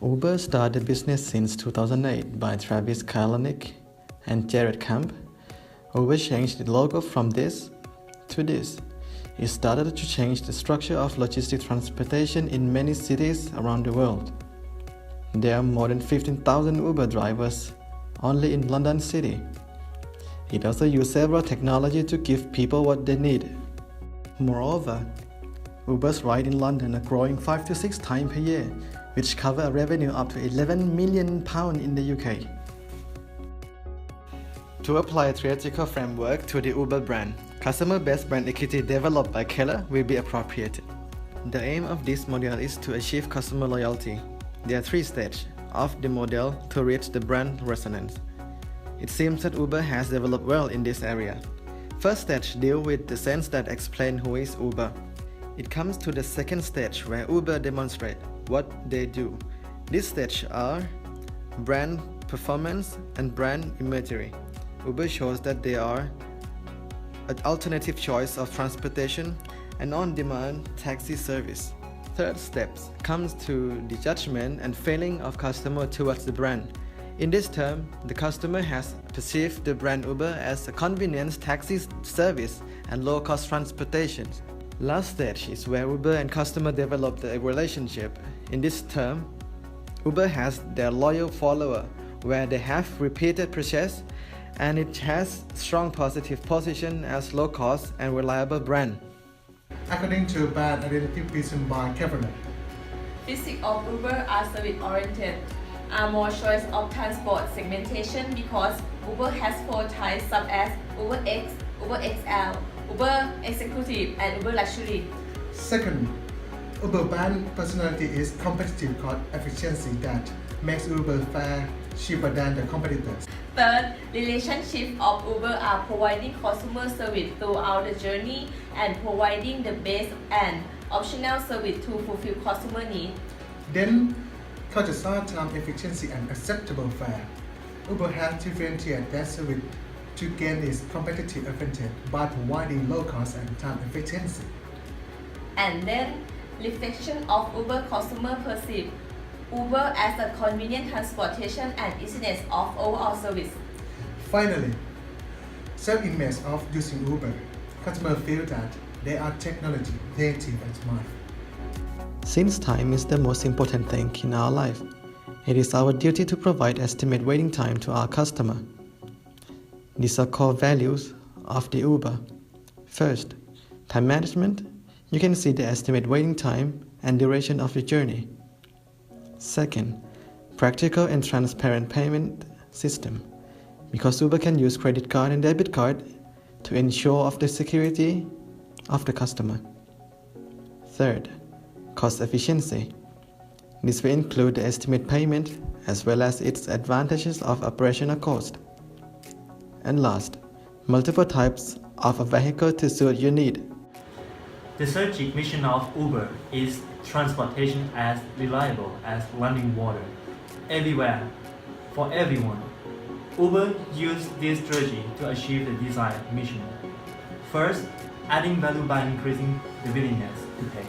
Uber started business since 2008 by Travis Kalanick and Jared Camp. Uber changed the logo from this to this. It started to change the structure of logistic transportation in many cities around the world. There are more than 15,000 Uber drivers only in London City. It also uses several technologies to give people what they need. Moreover, Uber's rides in London are growing 5 to 6 times per year, which cover a revenue up to £11 million in the UK. To apply a theoretical framework to the Uber brand, customer-based brand equity developed by Keller will be appropriated. The aim of this model is to achieve customer loyalty. There are 3 stages of the model to reach the brand resonance. It seems that Uber has developed well in this area. First stage deals with the sense that explain who is Uber. It comes to the second stage where Uber demonstrate what they do. These stages are brand performance and brand imagery. Uber shows that they are an alternative choice of transportation and on-demand taxi service. Third steps comes to the judgment and feeling of customer towards the brand. In this term, the customer has perceived the brand Uber as a convenience taxi service and low-cost transportation. Last stage is where Uber and customer develop a relationship. In this term, Uber has their loyal follower where they have repeated purchase and it has strong positive position as low-cost and reliable brand. According to brand identity presented by Kavanagh, Physics of Uber are service-oriented, are more choice of transport segmentation because Uber has 4 types such as Uber X, Uber XL, Uber Executive, and Uber Luxury. second, Uber brand personality is competitive cost efficiency that makes Uber fare cheaper than the competitors. Third, relationship of Uber are providing customer service throughout the journey and providing the base and optional service to fulfill customer needs. Then, third time efficiency and acceptable fare. Uber has differentiated that service to gain its competitive advantage by providing low cost and time efficiency. And then, reflection of Uber customer perceive Uber as a convenient transportation and easiness of overall service. Finally, self-image of using Uber. Customers feel that they are technology native and smart. Since time is the most important thing in our life, it is our duty to provide estimate waiting time to our customer. These are core values of the Uber. First, time management. You can see the estimate waiting time and duration of the journey. Second, practical and transparent payment system. Because Uber can use credit card and debit card to ensure of the security of the customer. Third, cost efficiency. This will include the estimate payment as well as its advantages of operational cost. And last, multiple types of a vehicle to suit your need. The strategic mission of Uber is transportation as reliable as running water, everywhere, for everyone. Uber used this strategy to achieve the desired mission. First, adding value by increasing the willingness to pay.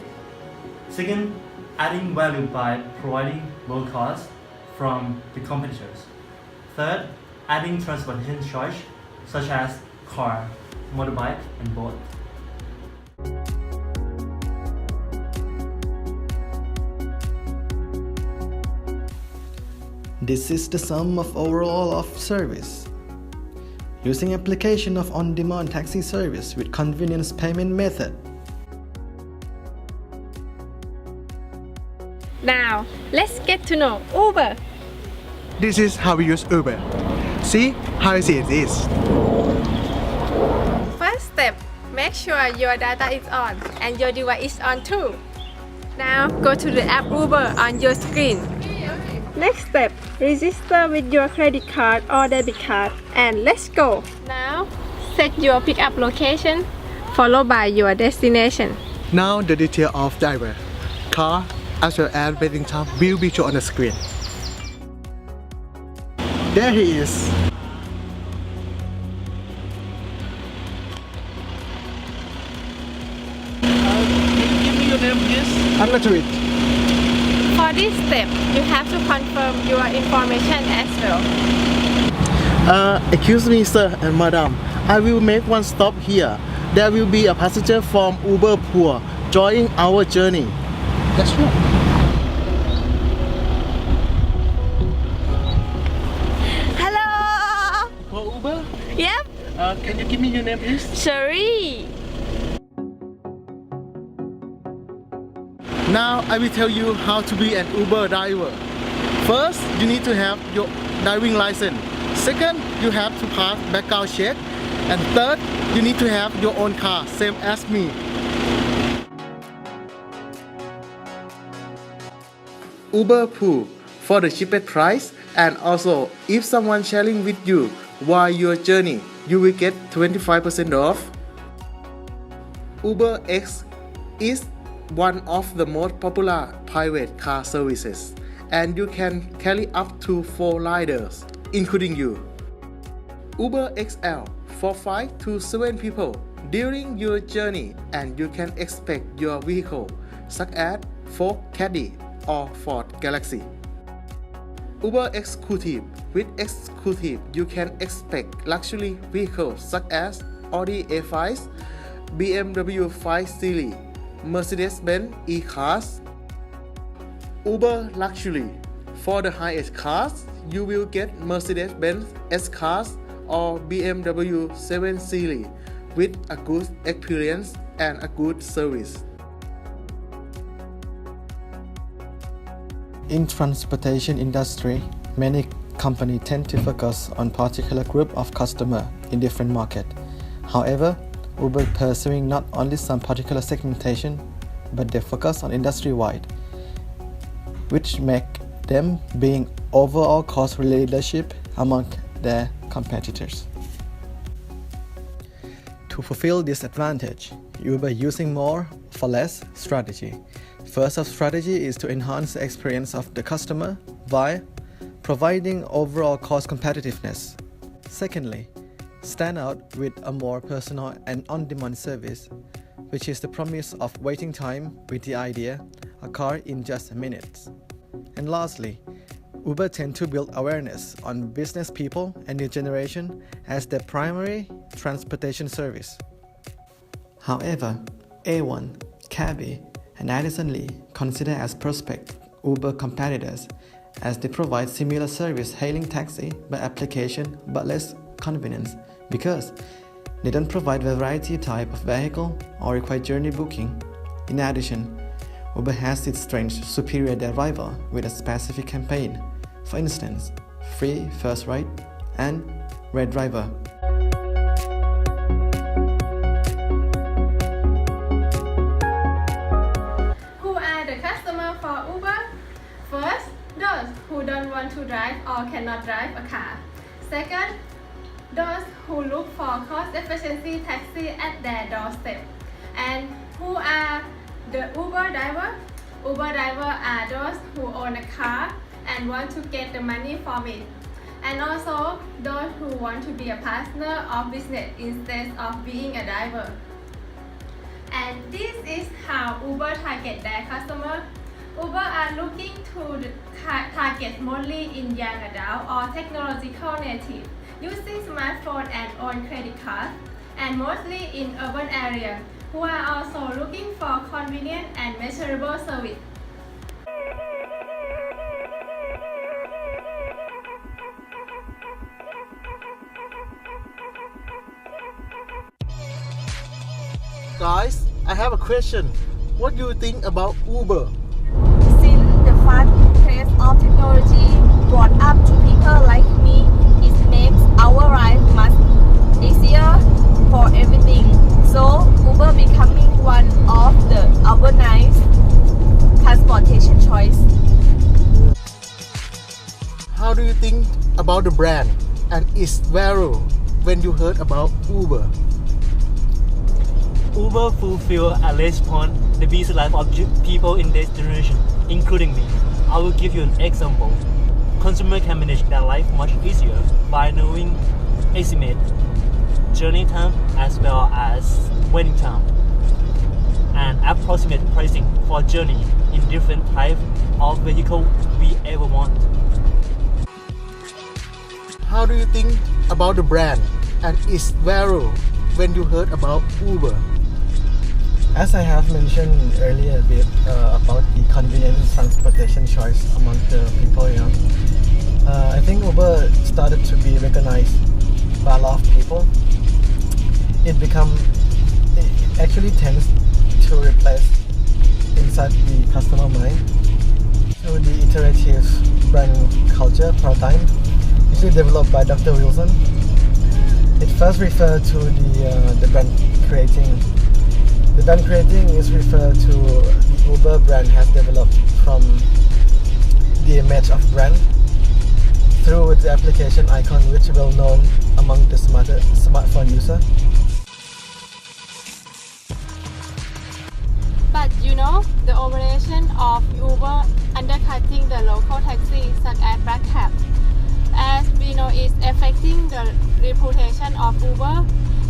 Second, adding value by providing low cost from the competitors. Third, adding transportation choice such as car, motorbike, and boat. This is the sum of overall of service. Using application of on-demand taxi service with convenience payment method. Now, let's get to know Uber. This is how we use Uber. See how easy it is. First step, make sure your data is on and your device is on too. Now, go to the app Uber on your screen. Next step, register with your credit card or debit card and let's go. Now, set your pickup location followed by your destination. Now the detail of driver, car, as well as waiting time will be shown on the screen. There he is. Can you give me your name, please? I'm not to it. For For this step, you have to confirm your information as well. Excuse me, sir and madam. I will make one stop here. There will be a passenger from Uber Pool joining our journey. That's right. Hello! For Uber? Yep, Can you give me your name, please? Sherry. Now I will tell you how to be an Uber driver. First, you need to have your driving license. Second, you have to pass background check. And third, you need to have your own car, same as me. Uber Pool for the cheapest price, and also if someone sharing with you while your journey, you will get 25% off. Uber X is one of the most popular private car services, and you can carry up to 4 riders, including you. Uber XL for 5 to 7 people during your journey, and you can expect your vehicle such as Ford Caddy or Ford Galaxy. Uber Executive. With Executive, you can expect luxury vehicles such as Audi A5, BMW 5 Series, Mercedes-Benz E-Class. Uber Luxury. For the highest cars, you will get Mercedes-Benz S-Class or BMW 7 Series with a good experience and a good service. In transportation industry, many companies tend to focus on particular group of customer in different market. However, Uber pursuing not only some particular segmentation, but they focus on industry-wide, which make them being overall cost leadership among their competitors. To fulfill this advantage, Uber using more for less strategy. First of strategy is to enhance the experience of the customer by providing overall cost competitiveness. Secondly, stand out with a more personal and on-demand service, which is the promise of waiting time with the idea, a car in just minutes. And lastly, Uber tend to build awareness on business people and new generation as their primary transportation service. However, A1, Cabby, and Addison Lee consider as prospective Uber competitors as they provide similar service hailing taxi by application but less convenience because they don't provide variety type of vehicle or require journey booking. In addition, Uber has its strength superior their rival with a specific campaign. For instance, free first ride and red driver. Who are the customers for Uber? First, those who don't want to drive or cannot drive a car. Second, those who look for cost efficiency taxi at their doorstep. And who are the Uber driver? Uber driver are those who own a car and want to get the money from it. And also those who want to be a partner of business instead of being a driver. And this is how Uber target their customer. Uber are looking to target mostly in young adult or technological native, using smartphone and own credit card, and mostly in urban area, who are also looking for convenient and measurable service. Guys, I have a question. What do you think about Uber? Since the fast pace of technology brought up to people like me, it makes our life much easier for everything. So Uber becoming one of the urbanized transportation choice. How do you think about the brand and its value when you heard about Uber? Uber fulfill at least point the busy life of people in this generation, including me. I will give you an example. Consumer can manage their life much easier by knowing estimate journey time as well as waiting time. and approximate pricing for journey in different types of vehicle we ever want. How do you think about the brand and its value when you heard about Uber? As I have mentioned earlier a bit about the convenient transportation choice among the people, I think Uber started to be recognized by a lot of people. It actually tends to replace inside the customer mind through the iterative brand culture paradigm, usually developed by Dr. Wilson. It first referred to the brand creating. The brand creating is referred to the Uber brand has developed from the image of brand through the application icon, which is well known among the smartphone user. But the operation of Uber undercutting the local taxis such as Black Cab, as we know, is affecting the reputation of Uber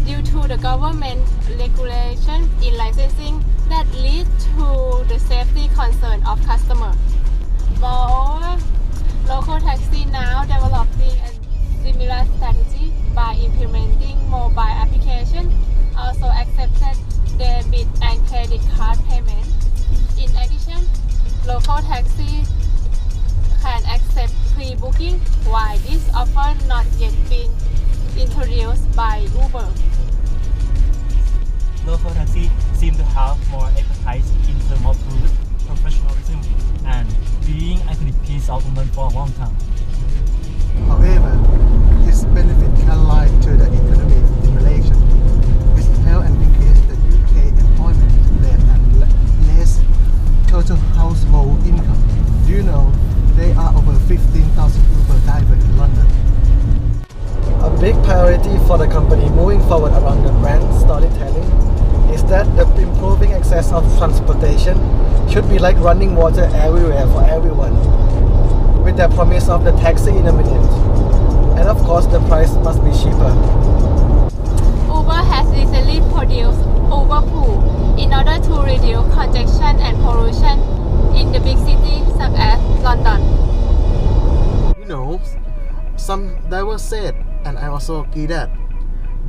due to the government regulation in licensing that lead to the safety concern of customers. Moreover, local taxi now developing a similar strategy by implementing mobile application, also accepted debit and credit card payment. In addition, local taxi can accept pre-booking, while this offer not yet been introduced by Uber. Local taxi seem to have more appetite in terms of route, professionalism, and being iconic piece of movement for a long time. However, its benefit can lie to the economic stimulation, which help and increase the UK employment rate and less total household income. Do you know there are over 15,000 Uber drivers in London? A big priority for the company moving forward around the brand storytelling is that the improving access of transportation should be like running water everywhere for everyone, with the promise of the taxi in a minute. And of course, the price must be cheaper. Uber has recently produced Uber Pool in order to reduce congestion and pollution in the big cities such as London. Some drivers said, and I also agree that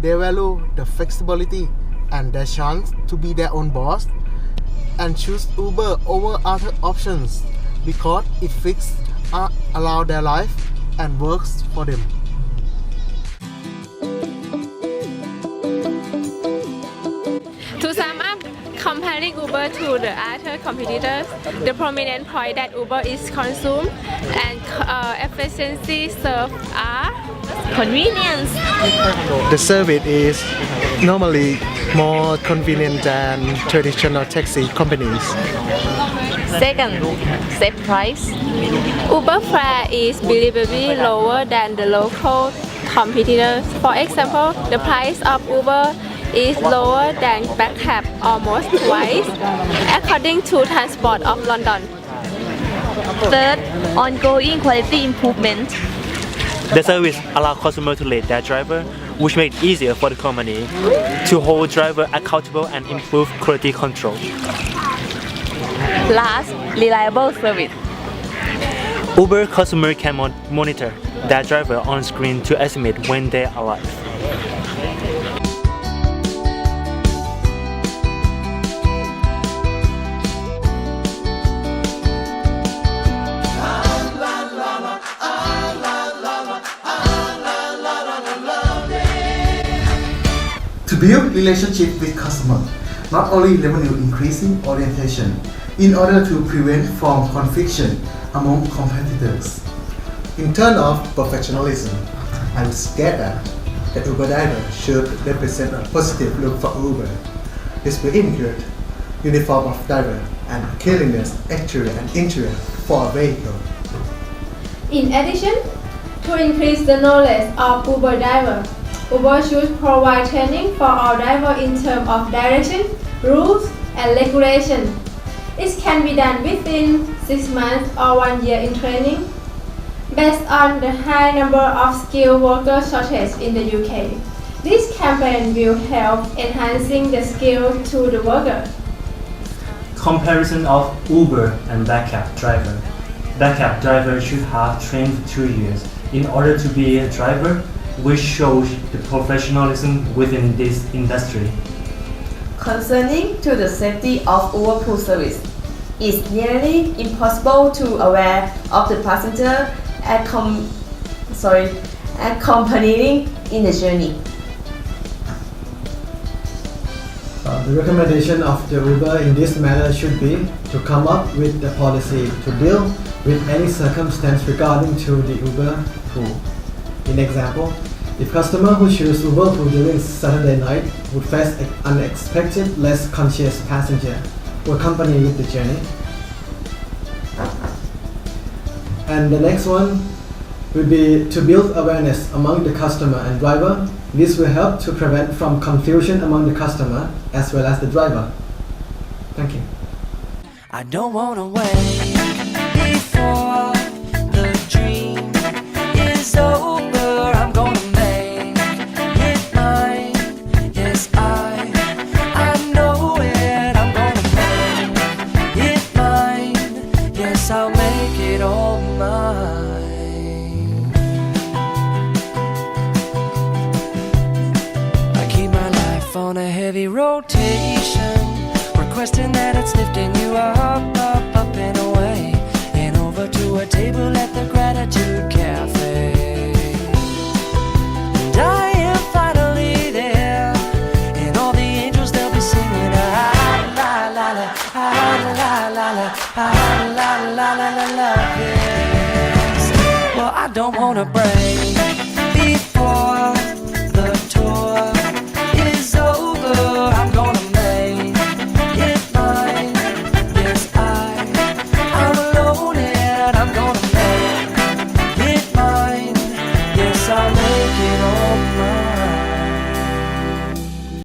they value the flexibility and their chance to be their own boss and choose Uber over other options because it fits allow their life and works for them. To sum up, comparing Uber to the other competitors, the prominent point that Uber is consumed and efficiency served are convenience. The service is normally more convenient than traditional taxi companies. Second, safe price. Uber fare is believably lower than the local competitors. For example, the price of Uber is lower than Black Cab almost twice, according to Transport of London. Third, ongoing quality improvement. The service allows customers to rate their driver, which makes it easier for the company to hold driver accountable and improve quality control. Last, reliable service. Uber customer can monitor their driver on screen to estimate when they arrive. To build relationship with customer, not only revenue increasing orientation, in order to prevent from confusion among competitors. In terms of professionalism, I would get that the Uber driver should represent a positive look for Uber. This will include uniform of driver and cleanliness, exterior and interior for a vehicle. In addition, to increase the knowledge of Uber driver, Uber should provide training for all drivers in terms of direction, rules, and regulation. It can be done within 6 months or 1 year in training, based on the high number of skilled worker shortage in the UK. This campaign will help enhancing the skill to the worker. Comparison of Uber and backup driver. Backup driver should have trained for 2 years in order to be a driver, which shows the professionalism within this industry. Concerning to the safety of Uber pool service, it's nearly impossible to aware of the passenger accompanying in the journey. The recommendation of the Uber in this matter should be to come up with a policy to deal with any circumstance regarding to the Uber pool. In example, if customer who choose Uber pool during Saturday night would face an unexpected, less conscious passenger who accompany with the journey. And the next one will be to build awareness among the customer and driver. This will help to prevent from confusion among the customer as well as the driver. Thank you. I don't wanna wait before the dream is over. I'm gonna make it mine. Yes, I know it. I'm gonna make it mine. Yes, I'll make it all mine. I keep my life on a heavy rotation, requesting that it's lifting you up, up, up and away, and over to a table at the Gratitude Cafe. And I am finally there, and all the angels they'll be singing ah la la la, ah la la la, ah la la la la la, yes. Well, I don't wanna break